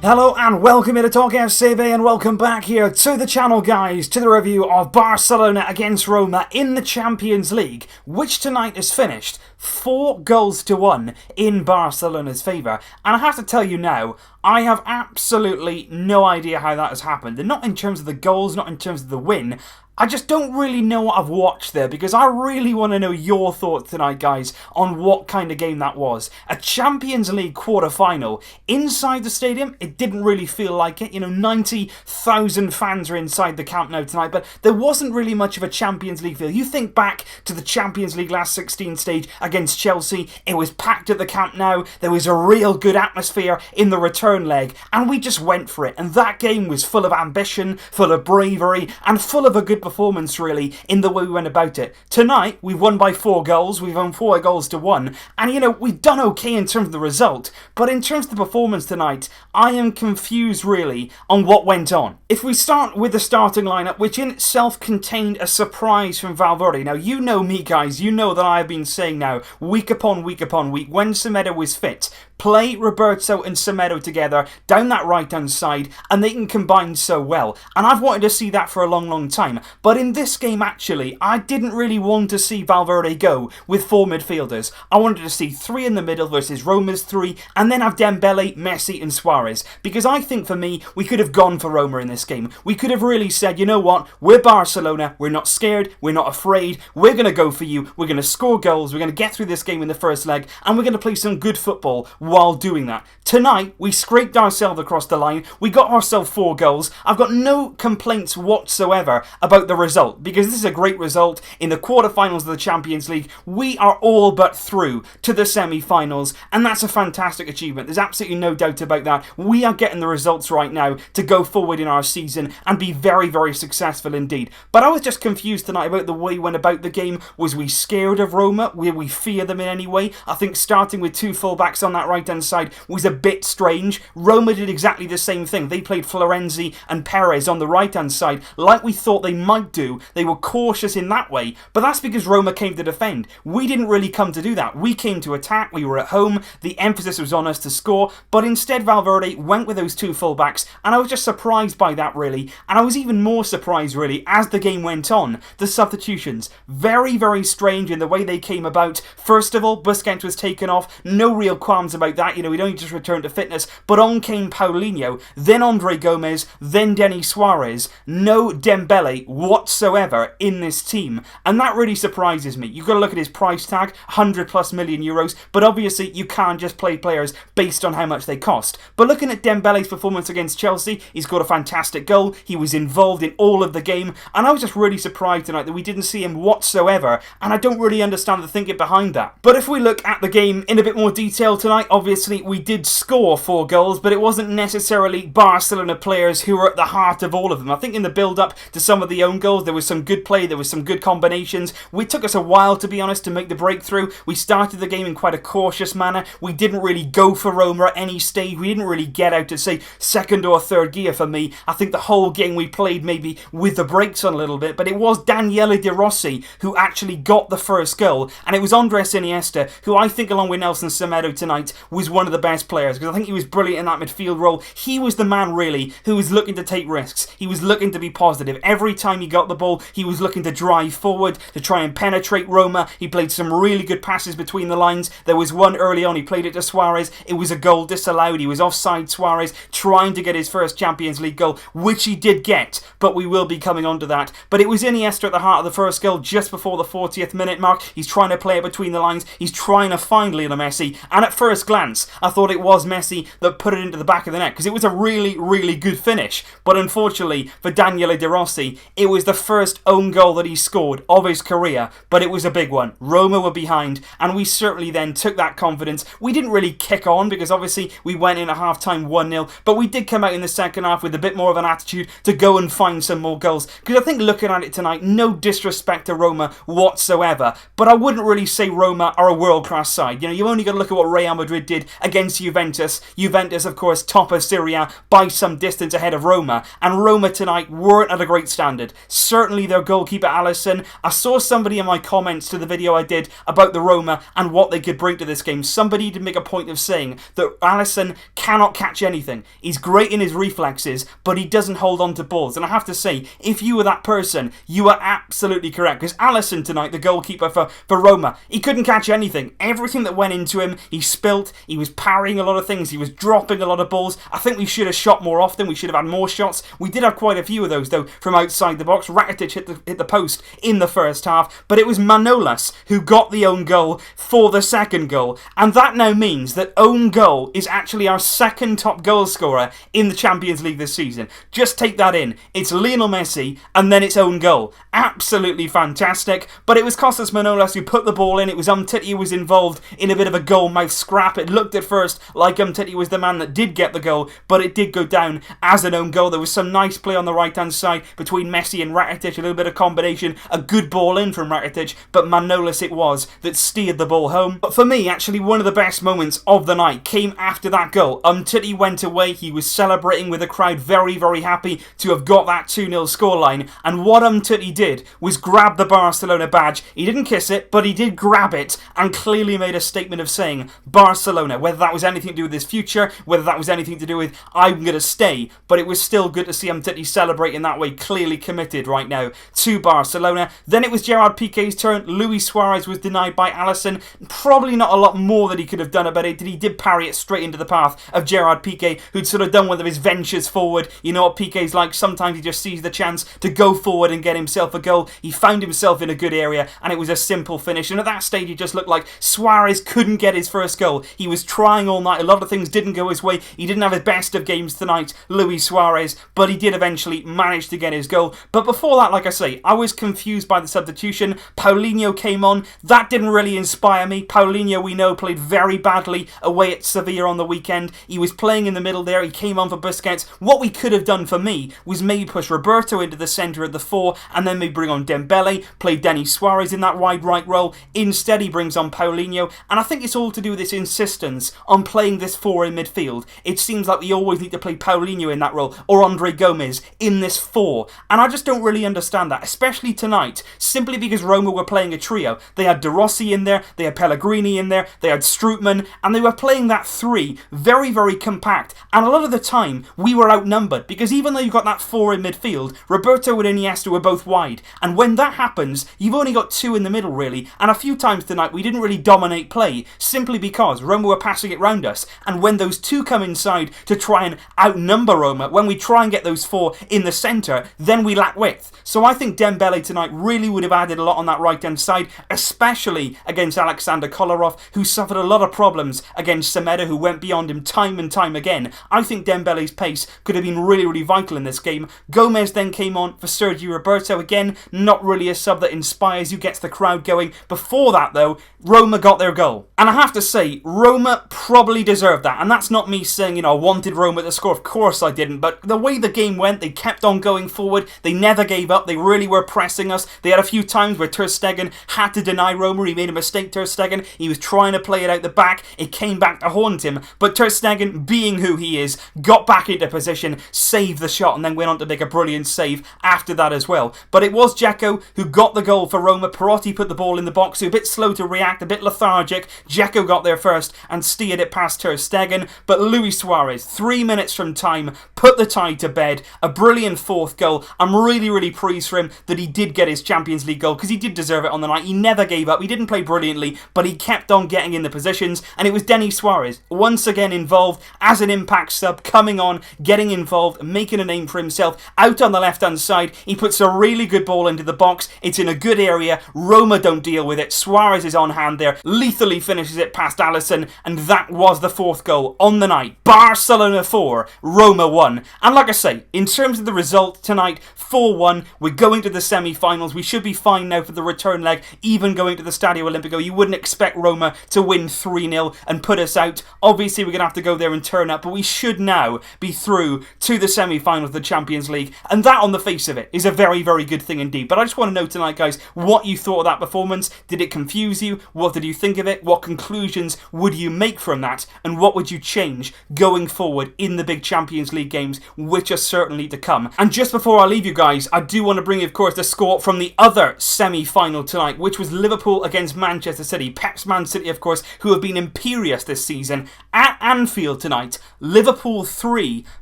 Hello and welcome here to Talk FCB and welcome back here to the channel, guys, to the review of Barcelona against Roma in the Champions League, which tonight is finished 4-1 in Barcelona's favour. And I have to tell you now, I have absolutely no idea how that has happened. And not in terms of the goals, not in terms of the win. I just don't really know what I've watched there, because I really want to know your thoughts tonight, guys, on what kind of game that was. A Champions League quarter-final. Inside the stadium, it didn't really feel like it. You know, 90,000 fans are inside the Camp Nou tonight, but there wasn't really much of a Champions League feel. You think back to the Champions League last 16 stage against Chelsea, it was packed at the Camp Nou, there was a real good atmosphere in the return leg, and we just went for it. And that game was full of ambition, full of bravery, and full of a good performance, really, in the way we went about it. Tonight, we've won by 4 goals. We've won 4-1. And, you know, we've done okay in terms of the result. But in terms of the performance tonight, I am confused, really, on what went on. If we start with the starting lineup, which in itself contained a surprise from Valverde. Now, you know me, guys. You know that I have been saying now, week upon week upon week, when Semedo was fit, play Roberto and Semedo together down that right-hand side, and they can combine so well. And I've wanted to see that for a long, long time. But in this game, actually, I didn't really want to see Valverde go with 4 midfielders. I wanted to see 3 in the middle versus Roma's 3, and then have Dembélé, Messi and Suárez. Because I think, for me, we could have gone for Roma in this game. We could have really said, you know what, we're Barcelona, we're not scared, we're not afraid, we're going to go for you, we're going to score goals, we're going to get through this game in the first leg, and we're going to play some good football while doing that. Tonight, we scraped ourselves across the line, we got ourselves 4 goals. I've got no complaints whatsoever about the result, because this is a great result. In the quarterfinals of the Champions League, we are all but through to the semi-finals, and that's a fantastic achievement. There's absolutely no doubt about that. We are getting the results right now to go forward in our season and be very, very successful indeed. But I was just confused tonight about the way we went about the game. Was we scared of Roma? Will we fear them in any way? I think starting with 2 fullbacks on that right-hand side was a bit strange. Roma did exactly the same thing. They played Florenzi and Perez on the right-hand side like we thought they might do. They were cautious in that way, but that's because Roma came to defend. We didn't really come to do that. We came to attack, we were at home, the emphasis was on us to score, but instead Valverde went with those 2 fullbacks, and I was just surprised by that, really. And I was even more surprised, really, as the game went on. The substitutions, very, very strange in the way they came about. First of all, Busquets was taken off, no real qualms about that, you know, he'd only just returned to fitness, but on came Paulinho, then Andre Gomez, then Denis Suárez, no Dembélé whatsoever in this team, and that really surprises me. You've got to look at his price tag, 100+ million euros, but obviously you can't just play players based on how much they cost. But looking at Dembélé's performance against Chelsea, he's got a fantastic goal, he was involved in all of the game, and I was just really surprised tonight that we didn't see him whatsoever, and I don't really understand the thinking behind that. But if we look at the game in a bit more detail tonight, obviously we did score 4 goals, but it wasn't necessarily Barcelona players who were at the heart of all of them. I think in the build-up to some of the own goals, there was some good play, there was some good combinations. It took us a while, to be honest, to make the breakthrough. We started the game in quite a cautious manner. We didn't really go for Roma at any stage. We didn't really get out to, say, 2nd or 3rd gear for me. I think the whole game we played maybe with the brakes on a little bit, but it was Daniele De Rossi who actually got the first goal, and it was Andres Iniesta, who I think, along with Nelson Semedo tonight, was one of the best players, because I think he was brilliant in that midfield role. He was the man, really, who was looking to take risks. He was looking to be positive. Every time he got the ball, he was looking to drive forward, to try and penetrate Roma. He played some really good passes between the lines. There was one early on, he played it to Suárez. It was a goal disallowed. He was offside, Suárez, trying to get his first Champions League goal, which he did get, but we will be coming on to that. But it was Iniesta at the heart of the first goal just before the 40th minute mark. He's trying to play it between the lines. He's trying to find Lionel Messi, and at first glance, I thought it was Messi that put it into the back of the net, because it was a really, really good finish. But unfortunately for Daniele De Rossi, it was the first own goal that he scored of his career, but it was a big one. Roma were behind, and we certainly then took that confidence. We didn't really kick on, because obviously we went in at half-time 1-0, but we did come out in the second half with a bit more of an attitude to go and find some more goals, because I think looking at it tonight, no disrespect to Roma whatsoever, but I wouldn't really say Roma are a world-class side. You know, you only got to look at what Real Madrid did against Juventus. Juventus, of course, top of Serie A by some distance ahead of Roma. And Roma tonight weren't at a great standard. Certainly their goalkeeper, ALISSON. I saw somebody in my comments to the video I did about the Roma and what they could bring to this game. Somebody did make a point of saying that ALISSON cannot catch anything. He's great in his reflexes, but he doesn't hold on to balls. And I have to say, if you were that person, you are absolutely correct. Because ALISSON tonight, the goalkeeper for Roma, he couldn't catch anything. Everything that went into him, he spilt. He was parrying a lot of things. He was dropping a lot of balls. I think we should have shot more often. We should have had more shots. We did have quite a few of those, though, from outside the box. Rakitic hit the post in the first half, but it was Manolas who got the own goal for the second goal. And that now means that own goal is actually our second top goal scorer in the Champions League this season. Just take that in. It's Lionel Messi, and then it's own goal. Absolutely fantastic. But it was Kostas Manolas who put the ball in. It was Umtiti who was involved in a bit of a goal-mouth scrap. It looked at first like Umtiti was the man that did get the goal, but it did go down as an own goal. There was some nice play on the right-hand side between Messi and Rakitic, a little bit of combination, a good ball in from Rakitic, but Manolas it was that steered the ball home. But for me, actually, one of the best moments of the night came after that goal. Umtiti went away. He was celebrating with the crowd, very, very happy to have got that 2-0 scoreline. And what Umtiti did was grab the Barcelona badge. He didn't kiss it, but he did grab it and clearly made a statement of saying Barcelona, whether that was anything to do with his future, whether that was anything to do with I'm going to stay, but it was still good to see Umtiti celebrate in that way, clearly committed right now to Barcelona. Then it was Gerard Piqué's turn. Luis Suárez was denied by ALISSON. Probably not a lot more that he could have done about it. He did parry it straight into the path of Gerard Piqué, who'd sort of done one of his ventures forward. You know what Piqué's like. Sometimes he just sees the chance to go forward and get himself a goal. He found himself in a good area, and it was a simple finish. And at that stage, it just looked like Suárez couldn't get his first goal. He was trying all night. A lot of things didn't go his way. He didn't have his best of games tonight, Luis Suárez, but he did eventually manage to get his goal. But before that, like I say, I was confused by the substitution. Paulinho came on. That didn't really inspire me. Paulinho, we know, played very badly away at Sevilla on the weekend. He was playing in the middle there. He came on for Busquets. What we could have done for me was maybe push Roberto into the centre of the four and then maybe bring on Dembélé, play Denis Suárez in that wide right role. Instead, he brings on Paulinho. And I think it's all to do with this insistence on playing this four in midfield. It seems like we always need to play Paulinho in that role or Andre Gomes in this four. And I just don't really understand that, especially tonight, simply because Roma were playing a trio. They had De Rossi in there, they had Pellegrini in there, they had Strootman, and they were playing that three very, very compact. And a lot of the time, we were outnumbered, because even though you've got that four in midfield, Roberto and Iniesta were both wide. And when that happens, you've only got two in the middle, really. And a few times tonight, we didn't really dominate play, simply because Roma were passing it round us. And when those two come inside to try and outnumber Roma, when we try and get those four in the centre, then we lack width. So I think Dembélé tonight really would have added a lot on that right-hand side, especially against Alexander Kolarov, who suffered a lot of problems against Semedo, who went beyond him time and time again. I think Dembélé's pace could have been really, really vital in this game. Gomez then came on for Sergio Roberto. Again, not really a sub that inspires you, gets the crowd going. Before that, though, Roma got their goal. And I have to say, Roma probably deserved that. And that's not me saying, you know, I wanted Roma to score. Of course I didn't. But the way the game went, they kept on going forward. They never gave up. They really were pressing us. They had a few times where Ter Stegen had to deny Roma. He made a mistake, Ter Stegen. He was trying to play it out the back. It came back to haunt him. But Ter Stegen, being who he is, got back into position, saved the shot, and then went on to make a brilliant save after that as well. But it was Džeko who got the goal for Roma. Perotti put the ball in the box. He was a bit slow to react, a bit lethargic. Džeko got there first and steered it past Ter Stegen. But Luis Suárez, 3 minutes from time, put the tie to bed. A brilliant fourth goal. I'm really, really pleased for him that he did get his Champions League goal, because he did deserve it on the night. He never gave up. He didn't play brilliantly, but he kept on getting in the positions. And it was Denis Suárez, once again involved as an impact sub, coming on, getting involved, making a name for himself. Out on the left-hand side, he puts a really good ball into the box. It's in a good area. Roma don't deal with it. Suárez is on hand there, lethally finishes it past ALISSON, and that was the fourth goal on the night. Barcelona 4, Roma 1. And like I say, in terms of the result tonight, 4-1, we're going to the semi-finals. We should be fine now for the return leg, even going to the Stadio Olimpico. You wouldn't expect Roma to win 3-0 and put us out. Obviously, we're going to have to go there and turn up, but we should now be through to the semi-finals of the Champions League. And that, on the face of it, is a very, very good thing indeed. But I just want to know tonight, guys, what you thought of that performance. Did it confuse you? What did you think of it? What conclusions would would you make from that, and what would you change going forward in the big Champions League games, which are certainly to come? And just before I leave you guys, I do want to bring you, of course, the score from the other semi-final tonight, which was Liverpool against Manchester City. Pep's Man City, of course, who have been imperious this season. At Anfield tonight, Liverpool 3,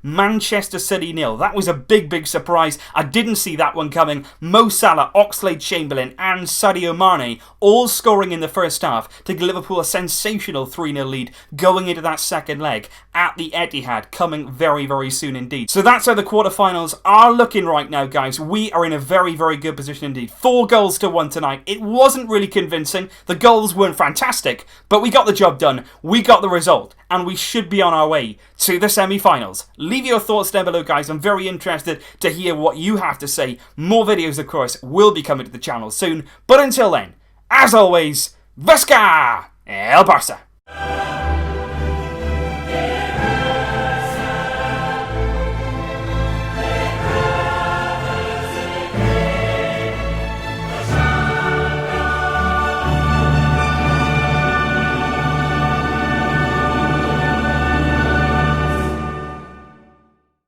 Manchester City 0. That was a big surprise. I didn't see that one coming. Mo Salah, Oxlade-Chamberlain and Sadio Mane all scoring in the first half to give Liverpool a sensational 3-0 lead going into that second leg at the Etihad, coming very soon indeed. So that's how the quarterfinals are looking right now, guys. We are in a very good position indeed. 4 goals to 1 tonight. It wasn't really convincing. The goals weren't fantastic, but we got the job done. We got the result, and we should be on our way to the semi-finals. Leave your thoughts down below, guys. I'm very interested to hear what you have to say. More videos, of course, will be coming to the channel soon. But until then, as always, Visca El Barça!